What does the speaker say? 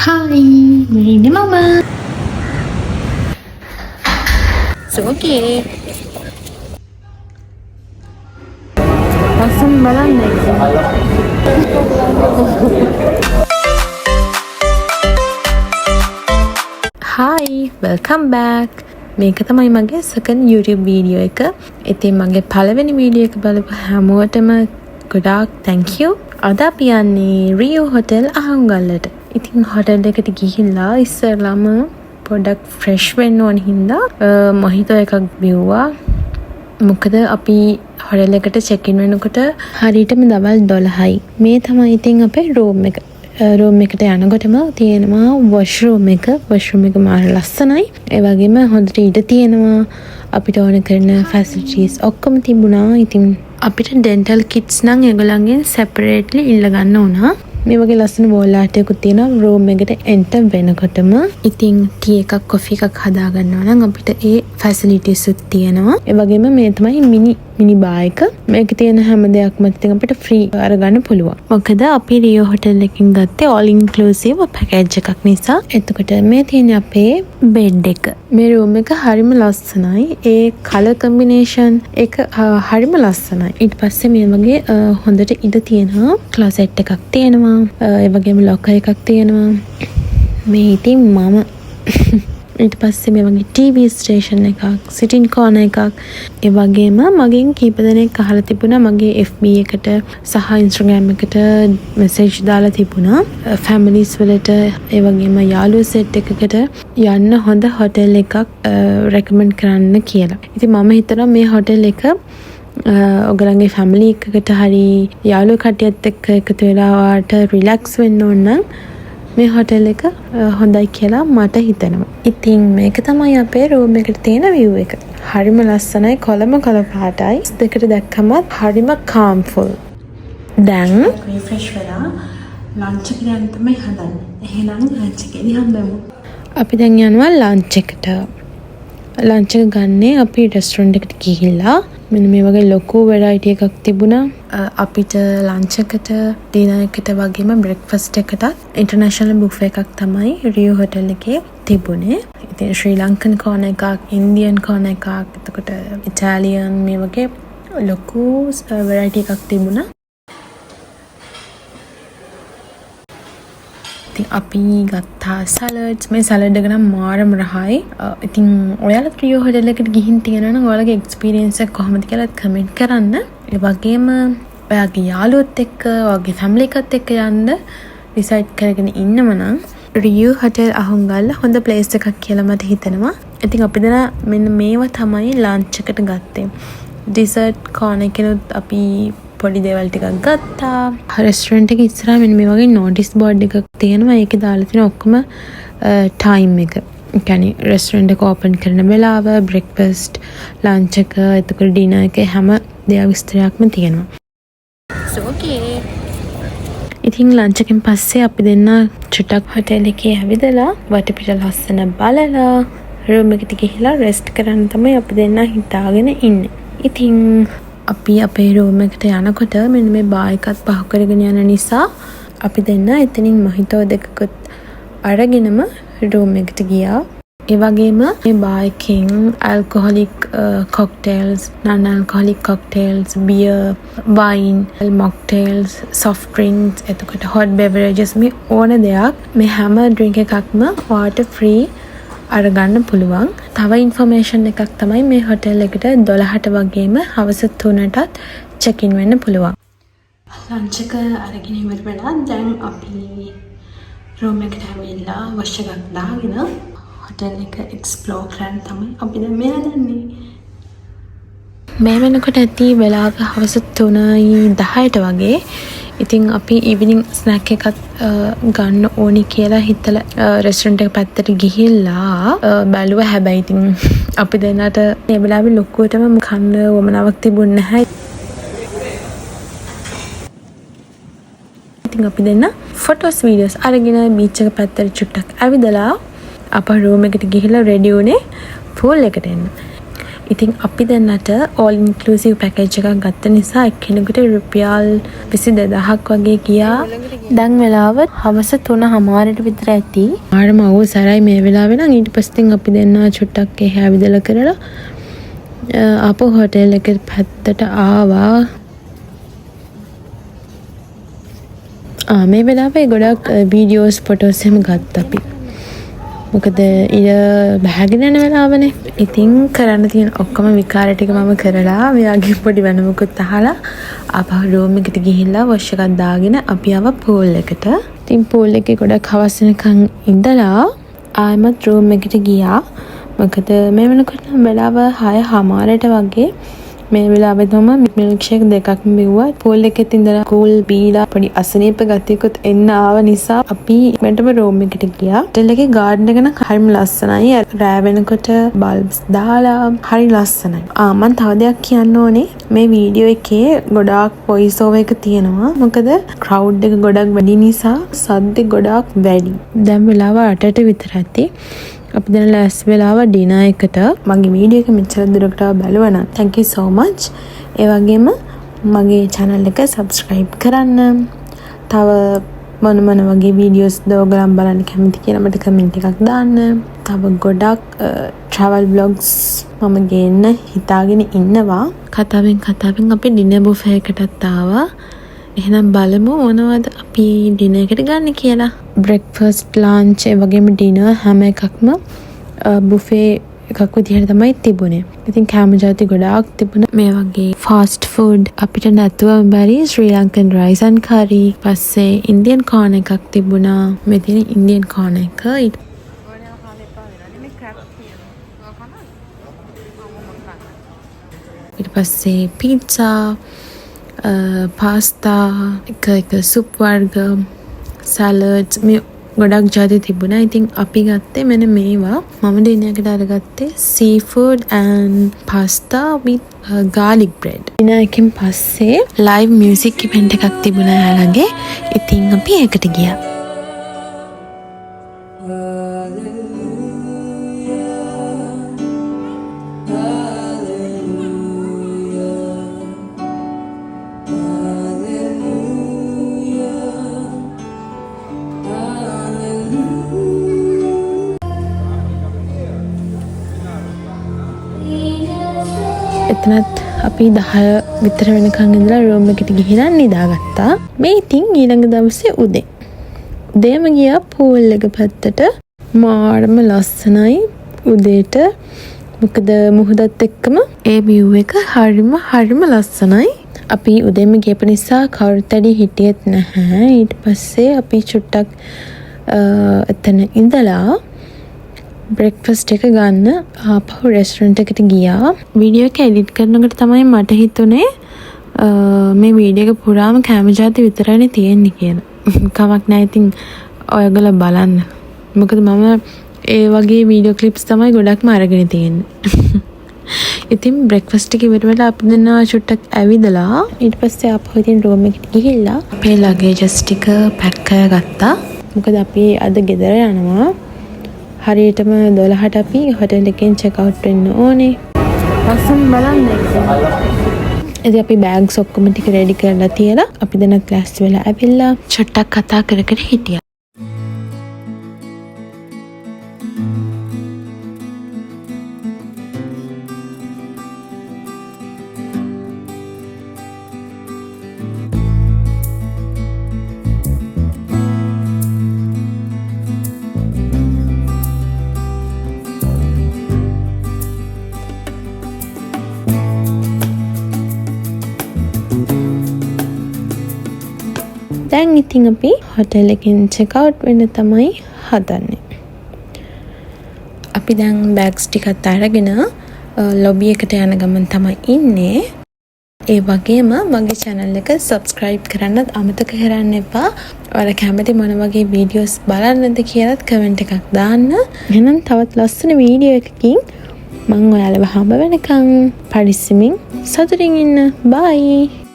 Hi, Marina Mama. It's okay. Langsung balan Hi, welcome back. මේක තමයි මගේ second YouTube video එක. ඉතින් මගේ පළවෙනි video එක බලපු හැමෝටම ගොඩාක් thank you. අද අපි යන්නේ රියෝ හොටෙල් අහංගල්ලට. ඉතින් හොටෙල් එකට ගිහිල්ලා ඉස්සෙල්ලාම පොඩක් fresh වෙන්න ඕන හින්දා මොහිතෝ එකක් බිව්වා. මොකද අපි හොටෙල් එකට check in වෙනකොට හරියටම දවල් 12යි. මේ තමයි ඉතින් අපේ room එක. රූම් එකට යනකොටම තියෙනවා වොෂ්රූම් එක. වොෂ්රූම් එක මාර ලස්සනයි. ඒ වගේම හොඳට ඉඩ තියෙනවා. අපිට ඕන කරන ෆැසිලිටිස් ඔක්කොම තිබුණා. ඉතින් අපිට ඩෙන්ටල් කිට්ස් නම් ඒගොල්ලන්ගෙන් සෙපරේට්ලි ඉල්ල ගන්න වුණා. මේ වගේ ලස්සන වෝල් ආර්ට් එකකුත් තියෙනවා රූම් එකට එන්ටර් වෙනකොටම. ඉතින් ටී එකක් කොෆි එකක් හදා ගන්නවා නම් අපිට ඒ ෆැසිලිටිස් උත් තියෙනවා. ඒ වගේම මේ තමයි මිනි බා එක. මේක තියෙන හැම දෙයක්ම ඉතින් අපිට ෆ්‍රී අරගන්න පුළුවන්. මොකද අපි රියෝ හොටෙල් එකකින් ගත්තේ all inclusive පැකේජ් එකක් නිසා. එතකොට මේ තියෙන අපේ බෙඩ් එක. මේ රූම් එක හරිම ලස්සනයි. ඒ කලර් කම්බිනේෂන් එක හරිම ලස්සනයි. ඊට පස්සේ මේ වගේ හොඳට ඉඩ තියෙනවා. ක්ලෝසෙට් එකක් තියෙනවා. ඒ වගේම ලොකර් එකක් තියෙනවා. මේ ඉතින් මම ඊට පස්සේ මේ වගේ TV ස්ටේෂන් එකක්, සිටින් කෝනර් එකක්. ඒ වගේම මගෙන් කීප දෙනෙක් අහලා තිබුණා මගේ FB එකට සහ Instagram එකට මෙසේජ් දාලා තිබුණා ෆැමිලිස් වලට ඒ වගේම යාළුවෝ සෙට් එකකට යන්න හොඳ හොටෙල් එකක් රෙකමන්ඩ් කරන්න කියලා. ඉතින් මම හිතනවා මේ හොටෙල් එක ඔයගලගේ ෆැමිලි එකකට හරි යාළුවෝ කට්ටියත් එක්ක එකතු වෙලා වාට රිලැක්ස් වෙන්න ඕන නම් මේ හොටෙල් එක හොඳයි කියලා මට හිතෙනවා. ඉතින් මේක තමයි අපේ රූම් එකට තියෙන view එක. හරිම ලස්සනයි. කොළම කළ පාටයි. දෙකට දැක්කම හරිම calmful. දැන් රිෆ්‍රෙෂ් වෙලා ලන්ච් එක දැන් තමයි හදන්නේ. එහෙනම් ලන්ච් එකේදී හම්බෙමු. අපි දැන් යනවා ලන්ච් එකට. ලන්ච් එක ගන්නේ අපි රෙස්ටොරන්ට් එකට ගිහිල්ලා. මෙන්න මේ වගේ ලොකු වෙරයිටි එකක් තිබුණා. අපිට ලන්ච් එකට, ඩිනර් එකට වගේම බ්‍රෙක්ෆාස්ට් එකටත් ඉන්ටර්නැෂනල් බුෆේ එකක් තමයි රියෝ හොටෙල් එකේ තිබුණේ. ඉතින් ශ්‍රී ලංකන් කෝනර් එකක්, ඉන්දියන් කෝනර් එකක්, එතකොට ඉතාලියන් මේ වගේ ලොකු වෙරයිටි එකක් තිබුණා. ඉතින් අපි ගත්තා සලාඩ්ස්. මේ සලාඩ් එක නම් මාරම රහයි. ඉතින් ඔයාලා රියෝ හොටෙල් එකට ගිහින් තියෙනවා නම් ඔයාලගේ එක්ස්පීරියන්ස් එක කොහොමද කියලා කමෙන්ට් කරන්න. ඒ වගේම ඔයාගේ යාළුවොත් එක්ක, ඔයාගේ ෆැමිලි එකත් එක්ක යන්න ඩිසයිඩ් කරගෙන ඉන්නම නම් රියෝ හොටෙල් අහුන්ගල්ල හොඳ ප්ලේස් එකක් කියලා මට හිතෙනවා. ඉතින් අපි දැන් මෙන්න මේවා තමයි ලන්ච් එකට ගත්තේ. ඩිසර්ට් කෝනර් එකෙනුත් අපි පොඩි දේවල් ටිකක් ගත්තා. රෙස්ටොරන්ට් එකේ ඉස්සරහා මෙන්න මේ වගේ නෝටිස් බෝඩ් එකක් තියෙනවා. ඒකේ දාලා තියෙන ඔක්කොම ටයිම් එක. ඒ කියන්නේ රෙස්ටොරන්ට් එක ඕපන් කරන වෙලාව, බ්‍රෙක්ෆාස්ට්, ලන්ච් එක, එතකොට ඩිනර් එක හැම දෙයක් විස්තරයක්ම තියෙනවා. ඉතින් ලන්ච් එකෙන් පස්සේ අපි දෙන්න චුට්ටක් හොටෙල් එකේ ඇවිදලා වටපිට ලස්සන බලලා රූම් එකට ගිහිලා රෙස්ට් කරන්න තමයි අපි දෙන්න හිතාගෙන ඉන්නේ. ඉතින් අපි අපේ රූම් එකට යනකොට මෙන්න මේ බා එකත් පහ කරගෙන යන නිසා අපි දෙන්න එතනින් මොහිතෝ දෙකකුත් අරගෙනම රූම් එකට ගියා. ඒ වගේම මේ බා එකෙන් alcoholic කොක්ටේල්ස්, non alcoholic cocktails, beer, wine, mocktails, soft drinks, එතකොට hot beverages මේ ඕන දෙයක් මේ හැම ඩ්‍රින්ක් එකක්ම ඔයාට ෆ්‍රී අරගන්න පුළුවන්. තව ඉන්ෆර්මේෂන් එකක් තමයි මේ හොටෙල් එකට 12ට වගේම හවස 3ටත් චෙක් ඉන් වෙන්න පුළුවන්. ලන්ච් එක අරගෙන ඉවර වෙලා දැන් අපි රූම් එකට ඇවිල්ලා වොෂ් එකක් දාගෙන හොටෙල් එක එක්ස්ප්ලෝර් කරන්න තමයි අපි දැන් මේ හදන්නේ. මේ වෙනකොට ඇති වෙලාව හවස 3:10ට වගේ. ඉතින් අපි ඉවිනිං ස්නැක් එකක් ගන්න ඕනි කියලා හිතලා රෙස්ටොරන්ට් එක පැත්තට ගිහිල්ලා බැලුව. හැබැයි ඉතින් අපි දෙන්නට මේ වෙලාවේ ලොකුවටම කන්න වමනාවක් තිබුණේ නැහැ. ඉතින් අපි දෙන්න ෆොටෝස් වීඩියෝස් අරගෙන බීච් එක පැත්තට චුට්ටක් ඇවිදලා අප රූම් එකට ගිහිල්ලා රෙඩි වුණේ පූල් එකට එන්න. ඉතින් අපි දෙන්නට all inclusive package එකක් ගත්ත නිසා එක්කෙනෙකුට රුපියල් 22000ක් වගේ ගියා. දැන් වෙලාව හවස 3:00ට විතර ඇති. ආරම අවු සරයි මේ වෙලාවේ නම් ඊට පස්සේ අපි දෙන්න චුට්ටක් එහා ඇවිදලා කරලා ආපහු හොටෙල් එකට පැත්තට ආවා. මේ වෙලාවේ ගොඩක් වීඩියෝස් ෆොටෝස් එහෙම ගත්තා අපි. මොකද ඉර බහගෙන යන වෙලාවනේ. ඉතින් කරන්න තියෙන ඔක්කොම විකාර ටික මම කරලා මෙයාගේ පොඩි වෙනමකුත් අහලා ආපහු රූම් එකට ගිහිල්ලා වොෂ් එකක් දාගෙන අපි ආවා පූල් එකට. ඉතින් පූල් එකේ ගොඩක් හවස් වෙනකන් ඉඳලා ආයෙමත් රූම් එකට ගියා. මොකද මේ වෙනකොට වෙලාව 6:00ට වගේ මේ වෙලාවේ තමයි මිල්ක් ෂේක් දෙකක් බිව්වා. පූල් එකෙත් ඉඳලා කූල් බීලා පොඩි අසනීප ගතියකුත් එන්න ආව නිසා අපි මෙතනම රූම් එකට ගියා. හොටෙල් එකේ ගාඩන් එක නම් හරිම ලස්සනයි. රෑ වෙනකොට බල්බ්ස් දාලා හරි ලස්සනයි. මම තව දෙයක් කියන්න ඕනේ. මේ වීඩියෝ එකේ ගොඩාක් වොයිස් ඕවර් එක තියෙනවා. මොකද ක්‍රවුඩ් එක ගොඩක් වැඩි නිසා සද්ද ගොඩාක් වැඩි. දැන් වෙලාව 8ට විතර ඇති. අපි දැන් ලෑස්ති වෙලාව ඩිනර් එකට. මගේ වීඩියෝ එක මෙච්චර දුරකට බලුවා නම් thank you so much. ඒ වගේම මගේ channel එක subscribe කරන්න. තව මොන වගේ වීඩියෝස් ද ඔයගලන් බලන්න කැමති කියලා මට කමෙන්ට් එකක් දාන්න. තව ගොඩක් travel vlogs මම ගේන්න හිතාගෙන ඉන්නවා. කතාවෙන් අපි ඩිනර් බුෆේ එකටත් ආවා. එහෙනම් බලමු මොනවද අපි ඩිනර් එකට ගන්න කියලා. බ්‍රෙක්ෆාස්ට් ලන්ච් ඒ වගේම ඩිනර් හැම එකක්ම බුෆේ එකක් විදිහට තමයි තිබුණේ. ඉතින් කෑම ජාති ගොඩාක් තිබුණා. මේ වගේ ෆාස්ට් ෆුඩ් අපිට නැතුවම බැරි ශ්‍රී ලංකන් රයිස් ඇන්ඩ් කරි. පස්සේ ඉන්දියන් කෝන් එකක් තිබුණා. මේ තියෙන ඉන්දියන් කෝන් එක. ඊට පස්සේ පීට්සා, පාස්තා, එක සුප් වර්ග, සැලඩ්ස් මේ ගොඩක් ජාති තිබුණා. ඉතින් අපි ගත්තේ මෙන්න මේවා. මම ඩිනර් එකට අරගත්තේ seafood and pasta with garlic bread. Dinner එකෙන් පස්සේ live music event එකක් තිබුණා යාළගේ. ඉතින් අපි ඒකට ගියා. එතනත් අපි 10 විතර වෙනකන් ඉඳලා රූම් එකට ගිහින් නිදාගත්තා. මේ ඉතින් ඊළඟ දවසේ උදේම ගියා පූල් එක පැත්තට. මාරම ලස්සනයි උදේට. මොකද මුහුදත් එක්කම ඒ view එක හරිම ලස්සනයි. අපි උදේම ගියපු නිසා කවුරුත් ඇඩි හිටියෙත් නැහැ. ඊට පස්සේ අපි චුට්ටක් එතන ඉඳලා බ්‍රෙක්ෆාස්ට් එක ගන්න ආපහු රෙස්ටොරන්ට් එකට ගියා. වීඩියෝ එක එඩිට් කරනකොට තමයි මට හිතුනේ මේ වීඩියෝ එක පුරාම කැම ජාති විතරයිනේ තියෙන්නේ කියලා. කමක් නැහැ ඉතින් ඔයගොල්ලෝ බලන්න. මොකද මම ඒ වගේ වීඩියෝ ක්ලිප්ස් තමයි ගොඩක්ම අරගෙන තියෙන්නේ. ඉතින් බ්‍රෙක්ෆාස්ට් එක ඉවර වෙලා අපි දෙන්න චුට්ටක් ඇවිදලා ඊට පස්සේ ආපහු ඉතින් රූම් එකට ගිහිල්ලා අපේ ලගේජස් ටික පැක් කරගත්තා. මොකද අපි අද ගෙදර යනවා. හරියටම 12ට අපි හොටෙල් එකෙන් චෙක් අවුට් වෙන්න ඕනේ. ලස්සන බලන්න. ඉතින් අපි බෑග්ස් ඔක්කොම ටික රෙඩි කරලා තියලා අපි දැන් ක්ලාස් වෙලා ඇවිල්ලා චුට්ටක් කතා කර හිටියා. දැන් ඉතින් අපි හොටෙල් එකෙන් චෙක් අවුට් වෙන්න තමයි හදන්නේ. අපි දැන් බෑග්ස් ටිකත් අරගෙන ලොබි එකට යන ගමන් තමයි ඉන්නේ. ඒ වගේම මගේ channel එක subscribe කරන්නත් අමතක කරන්න එපා. ඔයාලා කැමති මොන වගේ වීඩියෝස් බලන්නද කියලාත් කමෙන්ට් එකක් දාන්න. එහෙනම් තවත් ලස්සන වීඩියෝ එකකින් මම ඔයාලව හම්බ වෙනකන් පරිස්සමින් සතුටින් ඉන්න. bye.